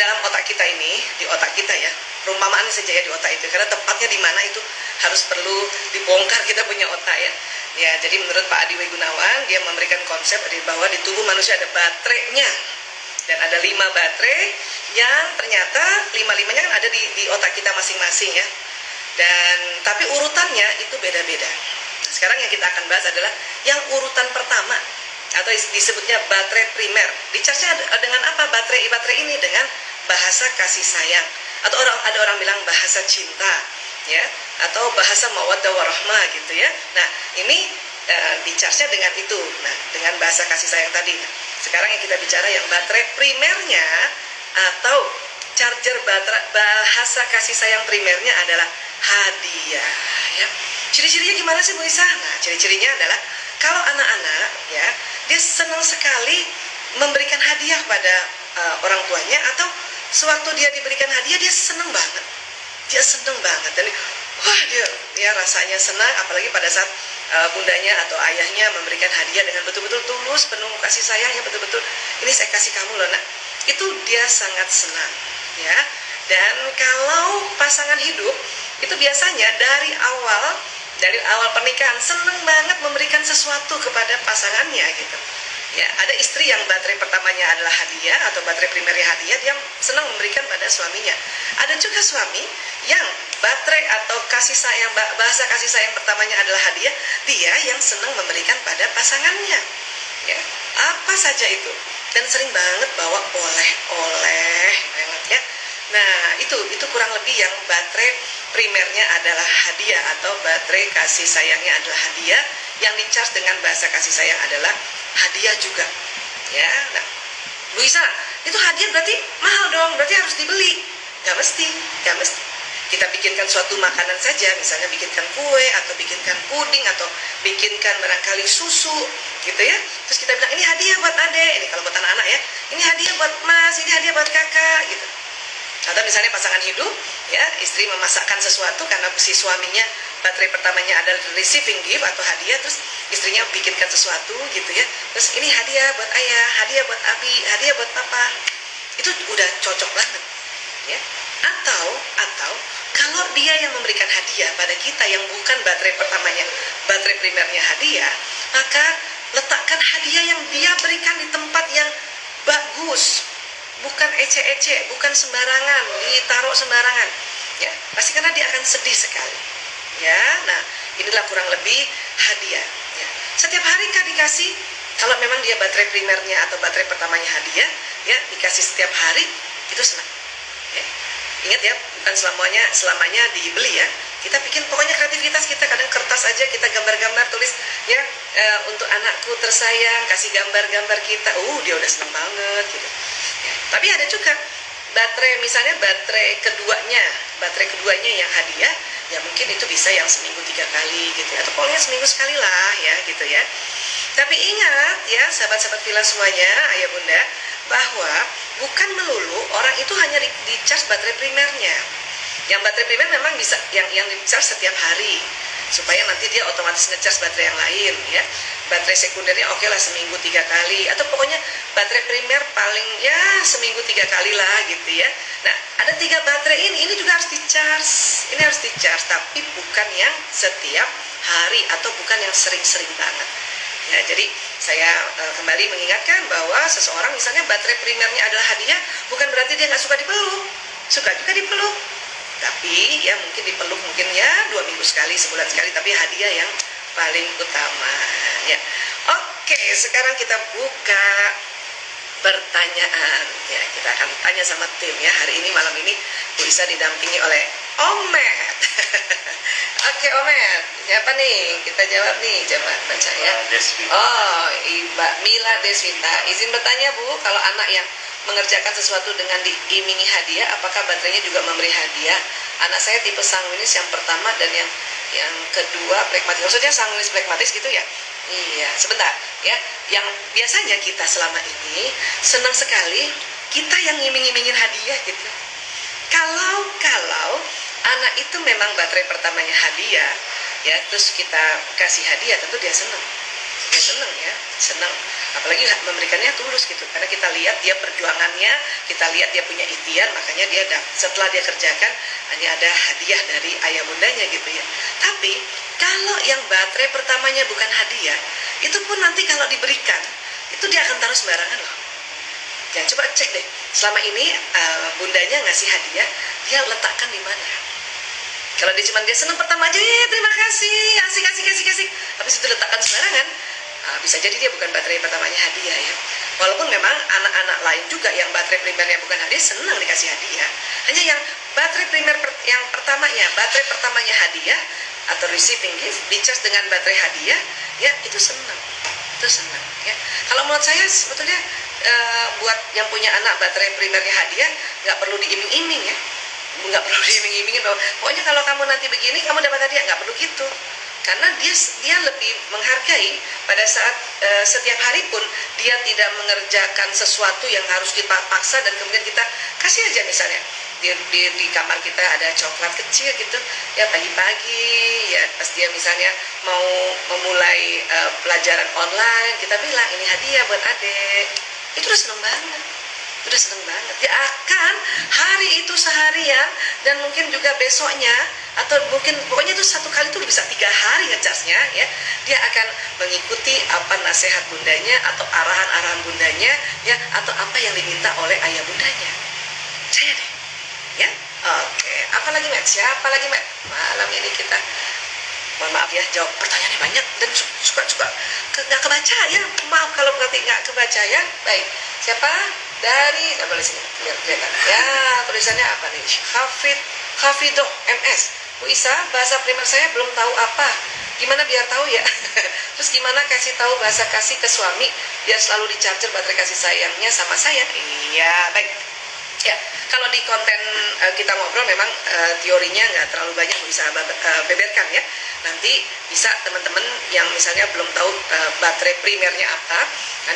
dalam otak kita ini, di otak kita ya, perumpamaan saja ya di otak itu, karena tempatnya di mana itu harus perlu dibongkar kita punya otak ya. Ya, jadi menurut Pak Adi Gunawan, dia memberikan konsep bahwa di tubuh manusia ada baterainya, dan ada 5 baterai yang ternyata 5-5-nya kan ada di otak kita masing-masing ya. Dan tapi urutannya itu beda-beda. Nah, sekarang yang kita akan bahas adalah yang urutan pertama, atau disebutnya baterai primer. Dicharge-nya dengan apa baterai ini? Dengan bahasa kasih sayang, atau ada orang bilang bahasa cinta ya, atau bahasa mawaddah warahmah gitu ya. Nah, ini dicharge-nya dengan itu. Nah, dengan bahasa kasih sayang tadi. Nah, sekarang yang kita bicara yang baterai primernya, atau charger baterai bahasa kasih sayang primernya adalah hadiah ya. Ciri-cirinya gimana sih Bu Isa? Nah, ciri-cirinya adalah kalau anak-anak ya, dia senang sekali memberikan hadiah pada orang tuanya, atau sewaktu dia diberikan hadiah dia senang banget. Dia senang banget, dan wah dia rasanya senang, apalagi pada saat bundanya atau ayahnya memberikan hadiah dengan betul-betul tulus, penuh kasih sayangnya, betul-betul ini saya kasih kamu loh nak. Itu dia sangat senang ya. Dan kalau pasangan hidup itu biasanya dari awal pernikahan senang banget memberikan sesuatu kepada pasangannya gitu. Ya, ada istri yang baterai pertamanya adalah hadiah atau baterai primernya hadiah, dia senang memberikan pada suaminya. Ada juga suami yang baterai atau kasih sayang, bahasa kasih sayang pertamanya adalah hadiah, dia yang senang memberikan pada pasangannya. Ya, apa saja itu. Dan sering banget bawa oleh-oleh banget ya. Nah, itu kurang lebih yang baterai primernya adalah hadiah, atau baterai kasih sayangnya adalah hadiah, yang di-charge dengan bahasa kasih sayang adalah hadiah juga. Ya, nah, Bu Isa, itu hadiah berarti mahal dong, berarti harus dibeli. Gak mesti. Kita bikinkan suatu makanan saja, misalnya bikinkan kue, atau bikinkan puding, atau bikinkan barangkali susu, gitu ya. Terus kita bilang, ini hadiah buat adek, ini kalau buat anak-anak ya, ini hadiah buat mas, ini hadiah buat kakak, gitu. Atau misalnya pasangan hidup ya, istri memasakkan sesuatu karena si suaminya baterai pertamanya adalah receiving gift atau hadiah, terus istrinya bikinkan sesuatu gitu ya, terus ini hadiah buat ayah, hadiah buat abi, hadiah buat papa. Itu udah cocok banget ya. Atau kalau dia yang memberikan hadiah pada kita yang bukan baterai pertamanya, baterai primernya hadiah, maka letakkan hadiah yang dia berikan di tempat yang bagus, bukan ece-ece, bukan sembarangan, ditaruh sembarangan ya, pasti karena dia akan sedih sekali ya. Nah, inilah kurang lebih hadiah ya. Setiap hari kan dikasih, kalau memang dia baterai primernya atau baterai pertamanya hadiah ya, dikasih setiap hari, itu senang ya. Ingat ya, bukan selamanya dibeli ya. Kita bikin, pokoknya kreativitas kita, kadang kertas aja kita gambar-gambar, tulis ya, untuk anakku tersayang, kasih gambar-gambar kita, dia udah senang banget gitu ya. Tapi ada juga baterai, misalnya baterai keduanya yang hadiah ya, mungkin itu bisa yang seminggu 3 kali gitu ya, atau pokoknya seminggu sekali lah ya gitu ya. Tapi ingat ya sahabat-sahabat Villa semuanya, ayah bunda, bahwa bukan melulu orang itu hanya di-charge baterai primernya. Yang baterai primer memang bisa yang di-charge setiap hari, supaya nanti dia otomatis nge-charge baterai yang lain ya. Baterai sekundernya oke lah seminggu 3 kali, atau pokoknya baterai primer paling ya seminggu 3 kali lah gitu ya. Nah, ada 3 baterai ini juga harus di-charge, tapi bukan yang setiap hari atau bukan yang sering-sering banget ya. Jadi saya kembali mengingatkan bahwa seseorang misalnya baterai primernya adalah hadiah, bukan berarti dia nggak suka dipeluk, suka juga dipeluk, tapi ya mungkin dipeluk mungkin ya 2 minggu sekali, sebulan sekali, tapi hadiah yang paling utama ya. Oke, sekarang kita buka pertanyaan ya, kita akan tanya sama tim ya. Hari ini, malam ini Bu Isa didampingi oleh Omet. Oke Omet, siapa nih? Kita jawab nih, coba baca ya. Oh, Mbak Mila Deswita, izin bertanya Bu, kalau anak yang mengerjakan sesuatu dengan diimingi hadiah, apakah baterainya juga memberi hadiah? Anak saya tipe sanguinis yang pertama, dan yang kedua pragmatis. Maksudnya sanguinis pragmatis gitu ya? Iya, sebentar ya. Yang biasanya kita selama ini senang sekali kita yang ngiming-ngimingin hadiah gitu. Kalau anak itu memang baterai pertamanya hadiah ya, terus kita kasih hadiah, tentu dia senang ya, senang. apalagi memberikannya tulus gitu, karena kita lihat dia perjuangannya, kita lihat dia punya ikhtiar, makanya dia setelah dia kerjakan hanya ada hadiah dari ayah bundanya gitu ya. Tapi kalau yang baterai pertamanya bukan hadiah, itu pun nanti kalau diberikan itu dia akan taruh sembarangan loh. Ya coba cek deh, selama ini bundanya ngasih hadiah, dia letakkan di mana? Kalau dia cuma dia senang pertama aja, ya terima kasih, asik, habis itu letakkan sembarangan, bisa jadi dia bukan baterai pertamanya hadiah ya. Walaupun memang anak-anak lain juga yang baterai primernya bukan hadiah senang dikasih hadiah. Hanya yang baterai primer yang pertamanya, baterai pertamanya hadiah atau receiving gift, dicas dengan baterai hadiah, ya itu senang ya. Kalau menurut saya sebetulnya buat yang punya anak baterai primernya hadiah nggak perlu diiming-iming ya, nggak perlu diiming-imingin bahwa pokoknya kalau kamu nanti begini kamu dapat hadiah, nggak perlu gitu. Karena dia lebih menghargai pada saat setiap hari pun dia tidak mengerjakan sesuatu yang harus kita paksa dan kemudian kita kasih aja. Misalnya di kamar kita ada coklat kecil gitu ya, pagi-pagi ya pas dia misalnya mau memulai pelajaran online, kita bilang ini hadiah buat adik, itu udah seneng banget. Dia akan hari itu seharian dan mungkin juga besoknya, atau mungkin pokoknya itu satu kali itu bisa 3 hari ngecasnya ya, dia akan mengikuti apa nasihat bundanya atau arahan-arahan bundanya ya, atau apa yang diminta oleh ayah bundanya. Saya deh ya. Oke, apalagi Matt? Siapa lagi Matt? Malam ini kita, mohon maaf ya, jawab pertanyaannya banyak dan suka nggak kebaca ya, maaf kalau berarti nggak kebaca ya. Baik, siapa? Dari, saya boleh sini biar kelihatan ya, tulisannya apa nih? Hafidoh MS. Bu Isa, bahasa primer saya belum tahu apa, gimana biar tahu ya? Terus gimana kasih tahu bahasa kasih ke suami biar selalu di-charger baterai kasih sayangnya sama saya? Iya, baik ya. Kalau di konten kita ngobrol memang teorinya nggak terlalu banyak Bu Isa beberkan ya. Nanti bisa teman-teman yang misalnya belum tahu baterai primernya apa,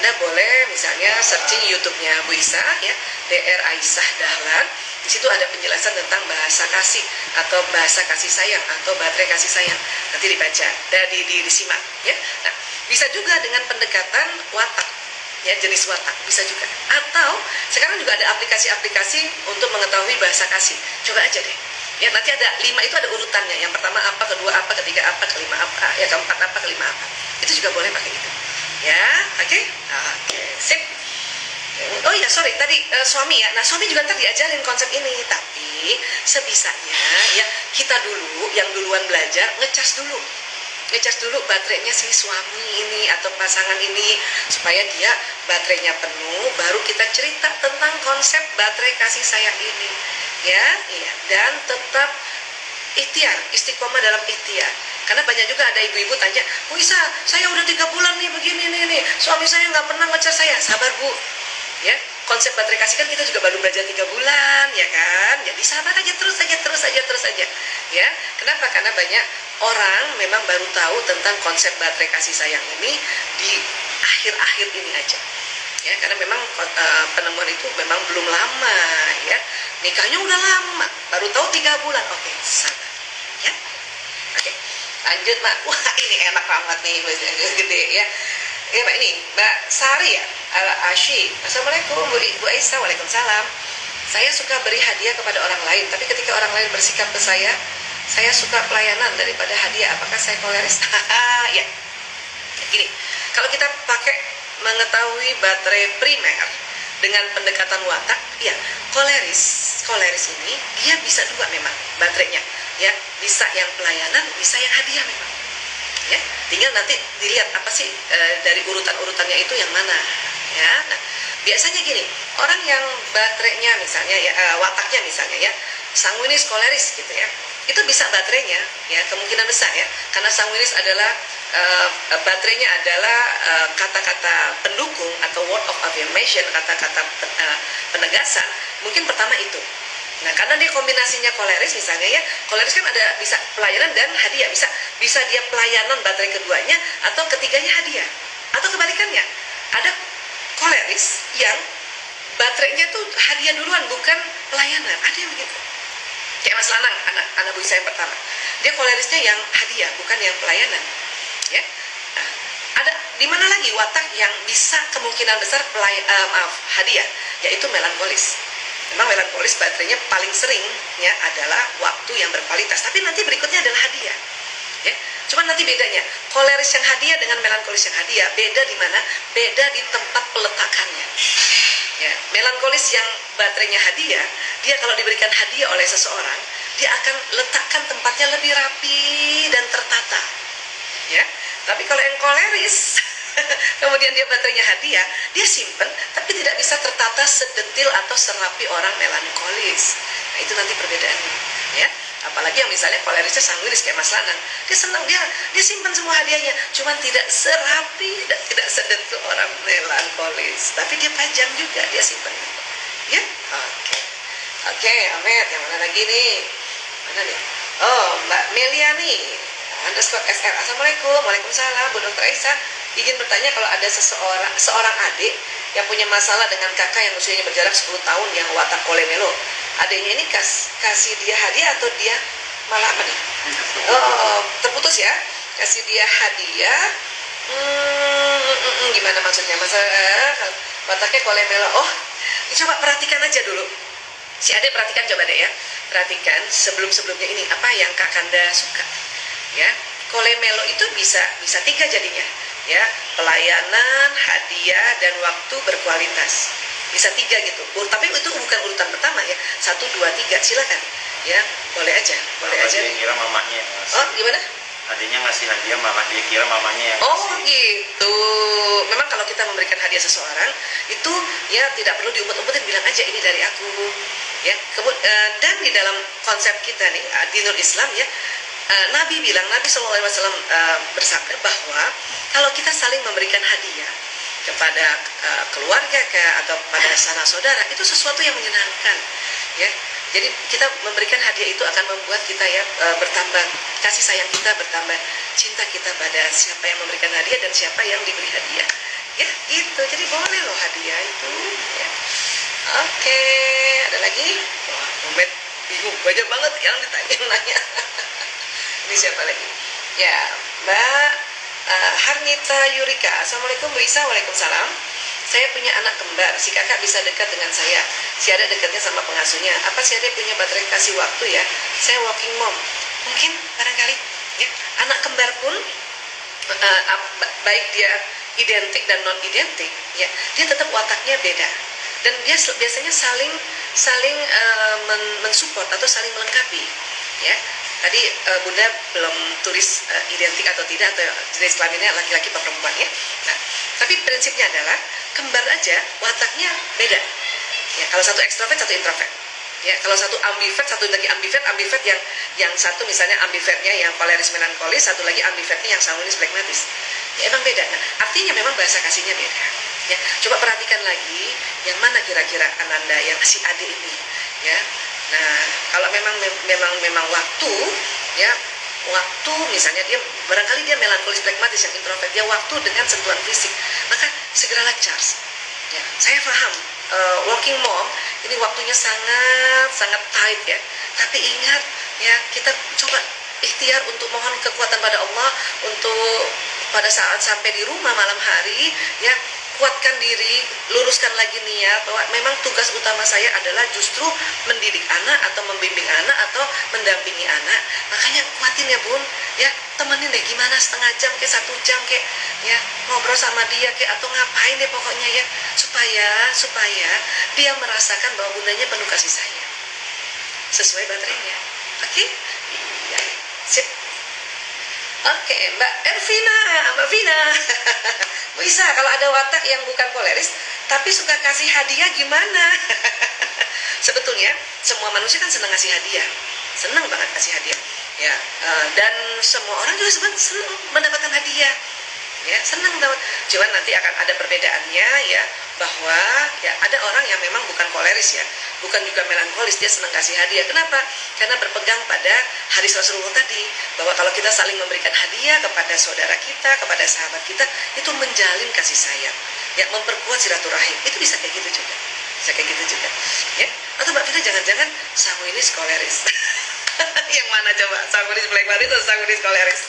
Anda boleh misalnya searching YouTube-nya Bu Isa ya, DR Aisyah Dahlan. Di situ ada penjelasan tentang bahasa kasih atau bahasa kasih sayang atau baterai kasih sayang. Nanti dibaca dan disimak ya. Nah, bisa juga dengan pendekatan watak ya, jenis watak bisa juga. Atau sekarang juga ada aplikasi-aplikasi untuk mengetahui bahasa kasih. Coba aja deh. Ya, nanti ada 5 itu ada urutannya. Yang pertama apa, kedua apa, ketiga apa, kelima apa, ya keempat apa, kelima apa. Itu juga boleh pakai itu. Ya, oke? Oke, sip. Oh iya, sorry, tadi suami ya. Nah, suami juga ntar diajarin konsep ini. Tapi sebisanya ya, kita dulu, yang duluan belajar, ngecas dulu baterainya si suami ini atau pasangan ini, supaya dia baterainya penuh, baru kita cerita tentang konsep baterai kasih sayang ini ya. Iya, dan tetap ikhtiar, istiqomah dalam ikhtiar. Karena banyak juga ada ibu-ibu tanya, Bu Isa, saya udah 3 bulan nih begini nih, suami saya nggak pernah ngecas saya. Sabar Bu ya, konsep baterai kasih kan kita juga baru belajar 3 bulan ya kan, jadi sabar aja, terus aja ya. Kenapa? Karena banyak orang memang baru tahu tentang konsep baterai kasih sayang ini di akhir-akhir ini aja ya, karena memang penemuan itu memang belum lama ya, nikahnya udah lama, baru tahu 3 bulan. Oke, sabar ya. Oke, lanjut Mak. Wah, ini enak banget nih, gede ya. Ya Mbak, ini Mbak Sari ya, Ashi. Assalamualaikum Bu Aisyah. Waalaikumsalam. Saya suka beri hadiah kepada orang lain, tapi ketika orang lain bersikap ke saya suka pelayanan daripada hadiah. Apakah saya koleris? Ya, gini, kalau kita pakai mengetahui baterai primer dengan pendekatan watak, ya koleris ini dia bisa 2 memang baterainya ya, bisa yang pelayanan, bisa yang hadiah memang ya. Tinggal nanti dilihat apa sih dari urutannya itu yang mana ya. Nah, biasanya gini, orang yang baterainya misalnya ya, wataknya misalnya ya sanguinis koleris gitu ya, itu bisa baterainya ya, kemungkinan besar ya, karena sanguinis adalah baterainya adalah kata-kata pendukung atau word of affirmation, kata-kata penegasan. Mungkin pertama itu. Nah, karena dia kombinasinya koleris misalnya ya, koleris kan ada bisa pelayanan dan hadiah, bisa dia pelayanan baterai keduanya atau ketiganya hadiah, atau kebalikannya, ada koleris yang baterainya tuh hadiah duluan bukan pelayanan, ada yang begitu. Kayak Mas Lanang, anak Bu Isa yang pertama, dia kolerisnya yang hadiah bukan yang pelayanan ya. Nah, ada di mana lagi watak yang bisa kemungkinan besar hadiah, yaitu melankolis. Memang melankolis baterainya paling sering ya adalah waktu yang berkualitas, tapi nanti berikutnya adalah hadiah. Ya, cuman nanti bedanya koleris yang hadiah dengan melankolis yang hadiah beda di mana? Beda di tempat peletakannya. Ya, melankolis yang baterainya hadiah, dia kalau diberikan hadiah oleh seseorang, dia akan letakkan tempatnya lebih rapi dan tertata. Ya, tapi kalau yang koleris kemudian dia baterainya hadiah, dia simpen tapi tidak bisa tertata sedetil atau serapi orang melankolis. Nah, itu nanti perbedaannya, ya. Apalagi yang misalnya kolerisnya sanguinis kayak Mas Lanang, dia senang, dia simpan semua hadiahnya, cuman tidak serapi dan tidak sedetil orang melankolis. Tapi dia pajang juga, dia simpan. Ya, oke, Ahmed, yang mana lagi nih? Mana nih? Oh, Mbak Meliani _SR. Assalamualaikum. Waalaikumsalam. Bu Dr. Aisyah, izin bertanya, kalau ada seorang adik yang punya masalah dengan kakak yang usianya berjarak 10 tahun yang watak kolemelo, adiknya ini kasih dia hadiah atau dia malah apa nih? Oh, terputus ya? Kasih dia hadiah. Gimana maksudnya? Wataknya kolemelo. Oh, coba perhatikan aja dulu. Si adik perhatikan, coba deh ya. Perhatikan sebelumnya ini apa yang Kak Kanda suka. Ya, kolemelo itu bisa 3 jadinya. Ya, pelayanan, hadiah, dan waktu berkualitas. Bisa 3 gitu. Tapi itu bukan urutan pertama ya. 1, 2, 3, silakan. Ya, boleh aja. Dia kira mamanya yang ngasih. Oh, gimana? Adiknya ngasih hadiah, malah dia kira mamanya yang ngasih. Oh, gitu. Memang kalau kita memberikan hadiah seseorang, itu ya tidak perlu diumpet-umpetin, bilang aja ini dari aku. Ya, dan di dalam konsep kita nih, dinul Islam ya, Nabi SAW bersabda bahwa kalau kita saling memberikan hadiah kepada keluarga atau pada sanak saudara, itu sesuatu yang menyenangkan, ya. Jadi kita memberikan hadiah itu akan membuat kita ya bertambah, kasih sayang kita bertambah, cinta kita pada siapa yang memberikan hadiah dan siapa yang diberi hadiah, ya gitu. Jadi boleh loh hadiah itu, ya. Oke, ada lagi? Wah, Umet bingung, banyak banget yang nanya. Ini siapa lagi? Ya, Mbak Harnita Yurika. Assalamualaikum Bu Isa. Waalaikumsalam. Saya punya anak kembar. Si kakak bisa dekat dengan saya. Si adik dekatnya sama pengasuhnya. Apa si adik punya baterai kasih waktu ya? Saya working mom. Mungkin barangkali ya. Anak kembar pun baik dia identik dan non identik, ya, dia tetap wataknya beda. Dan dia biasanya saling mensupport atau saling melengkapi, ya. Tadi Bunda belum tulis identik atau tidak, atau jenis kelaminnya laki-laki atau perempuan ya. Nah, tapi prinsipnya adalah kembar aja wataknya beda. Ya, kalau satu ekstrovert, satu introvert. Ya, kalau satu ambivert, satu lagi ambivert yang satu misalnya ambivertnya yang koleris melankolis, satu lagi ambivertnya yang sanguinis flegmatis. Ya, emang beda. Nah, artinya memang bahasa kasihnya beda. Ya, coba perhatikan lagi yang mana kira-kira Ananda yang si adik ini, ya. Nah, kalau memang waktu, ya, waktu misalnya dia barangkali dia melankolis flegmatis yang introvert, dia waktu dengan sentuhan fisik, maka segeralah charge. Ya, saya paham working mom ini waktunya sangat tight ya. Tapi ingat ya, kita coba ikhtiar untuk mohon kekuatan pada Allah untuk pada saat sampai di rumah malam hari ya, kuatkan diri, luruskan lagi niat bahwa memang tugas utama saya adalah justru mendidik anak atau membimbing anak atau mendampingi anak. Makanya kuatin ya Bun, ya, temenin deh gimana setengah jam ke 1 jam ke, ya, ngobrol sama dia ke, atau ngapain deh pokoknya ya, supaya dia merasakan bahwa bundanya penuh kasih sayang sesuai baterainya. Oke? Ya, sip. Oke, Mbak Vina. Bisa kalau ada watak yang bukan koleris tapi suka kasih hadiah gimana? Sebetulnya semua manusia kan senang ngasih hadiah, senang banget kasih hadiah, ya. Dan semua orang juga sebenarnya senang mendapatkan hadiah, ya, senang dapat. Cuman nanti akan ada perbedaannya ya, bahwa ya ada orang yang memang bukan koleris ya, bukan juga melankolis, dia senang kasih hadiah. Kenapa? Karena berpegang pada hadis Rasulullah tadi, bahwa kalau kita saling memberikan hadiah kepada saudara kita, kepada sahabat kita, itu menjalin kasih sayang, ya, memperkuat silaturahim. Itu bisa kayak gitu juga, ya. Atau Mbak Vina jangan-jangan sanguinis koleris. Yang mana coba? Sanguinis flegmatis atau sanguinis koleris?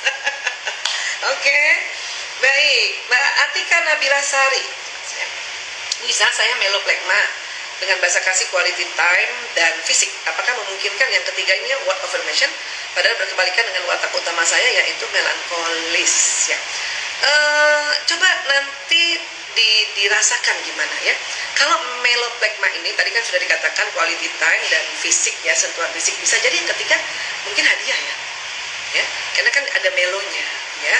Oke. Baik, Mbak Atika Nabila Sari. Bisa saya meloplegma dengan bahasa kasih quality time dan fisik. Apakah memungkinkan yang ketiga ini word affirmation? Padahal berkebalikan dengan watak utama saya yaitu melankolis. Ya. Coba nanti dirasakan gimana ya. Kalau meloplegma ini tadi kan sudah dikatakan quality time dan fisik ya, sentuhan fisik. Bisa jadi yang ketiga mungkin hadiah ya, karena kan ada melonya ya.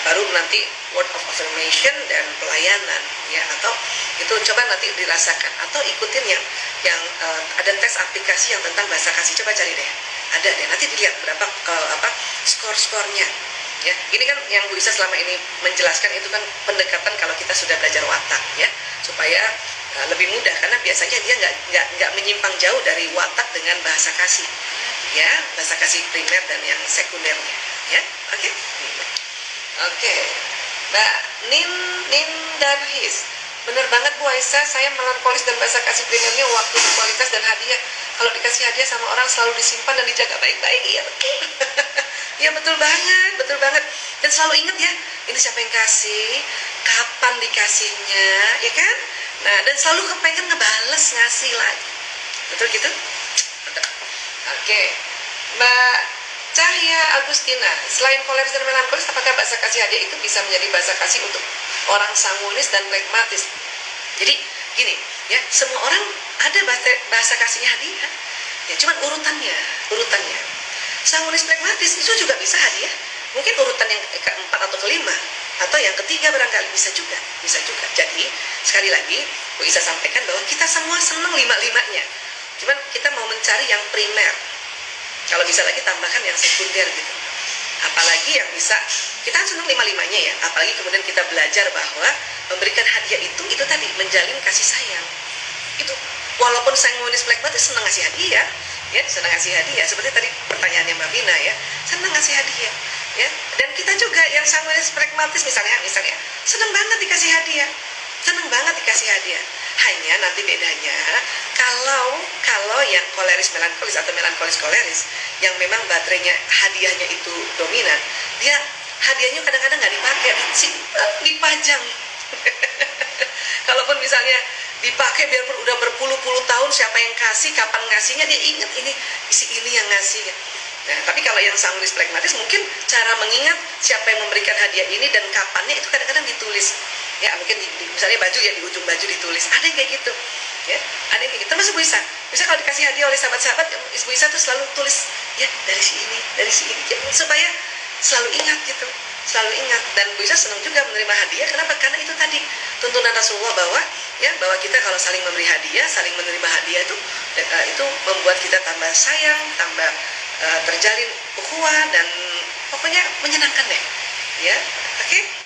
Baru nanti word of affirmation dan pelayanan ya, atau itu coba nanti dirasakan atau ikutin yang ada tes aplikasi yang tentang bahasa kasih, coba cari deh, ada deh, nanti dilihat berapa skor-skornya ya. Ini kan yang Bu Isa selama ini menjelaskan itu kan pendekatan kalau kita sudah belajar watak ya, supaya lebih mudah, karena biasanya dia nggak menyimpang jauh dari watak dengan bahasa kasih ya, bahasa kasih primer dan yang sekundernya ya. Oke, Mbak Darhis, bener banget Bu Aisyah, saya melankolis dan bahasa kasih primernya waktu, kualitas dan hadiah. Kalau dikasih hadiah sama orang selalu disimpan dan dijaga baik-baik. Iya betul. Ya betul banget. Dan selalu ingat ya, ini siapa yang kasih, kapan dikasihnya, ya kan? Nah, dan selalu kepengen ngebales, ngasih lagi. Betul gitu? Betul. Oke, Mbak Cahya Agustina, selain koleris dan melankolis, apakah bahasa kasih hadiah itu bisa menjadi bahasa kasih untuk orang sanguinis dan pragmatis? Jadi gini ya, semua orang ada bahasa kasihnya hadiah ya, cuman urutannya. Sanguinis pragmatis itu juga bisa hadiah, mungkin urutan yang keempat atau kelima atau yang ketiga barangkali, bisa juga. Jadi sekali lagi Bu Isa sampaikan bahwa kita semua senang lima-limanya, cuman kita mau mencari yang primer. Kalau bisa lagi tambahkan yang sekunder gitu. Apalagi yang bisa, kita kan senang lima-limanya ya. Apalagi kemudian kita belajar bahwa memberikan hadiah itu tadi menjalin kasih sayang. Itu walaupun sanguinis pragmatis senang ngasih hadiah, ya senang ngasih hadiah. Seperti tadi pertanyaannya Mbak Bina ya, senang ngasih hadiah. Ya, dan kita juga yang sanguinis pragmatis misalnya senang banget dikasih hadiah. Hanya nanti bedanya kalau yang koleris melankolis atau melankolis koleris yang memang baterainya hadiahnya itu dominan, dia hadiahnya kadang-kadang nggak dipakai, disimpan, dipajang. Kalaupun misalnya dipakai biarpun udah berpuluh-puluh tahun, siapa yang kasih, kapan ngasihnya, dia ingat ini si ini yang ngasih. Nah, tapi kalau yang sanguinis pragmatis mungkin cara mengingat siapa yang memberikan hadiah ini dan kapannya itu kadang-kadang ditulis. Ya, mungkin misalnya baju ya, di ujung baju ditulis. Ada yang kayak gitu. Ya, ada yang kayak gitu. Termasuk Bu Isa. Bisa kalau dikasih hadiah oleh sahabat-sahabat, Bu Isa tuh selalu tulis ya dari si ini. Ya, supaya selalu ingat gitu. Dan Bu Isa senang juga menerima hadiah. Kenapa? Karena itu tadi tuntunan Rasulullah bahwa kita kalau saling memberi hadiah, saling menerima hadiah itu membuat kita tambah sayang, tambah terjalin ukhuwah, dan pokoknya menyenangkan deh. Ya, oke?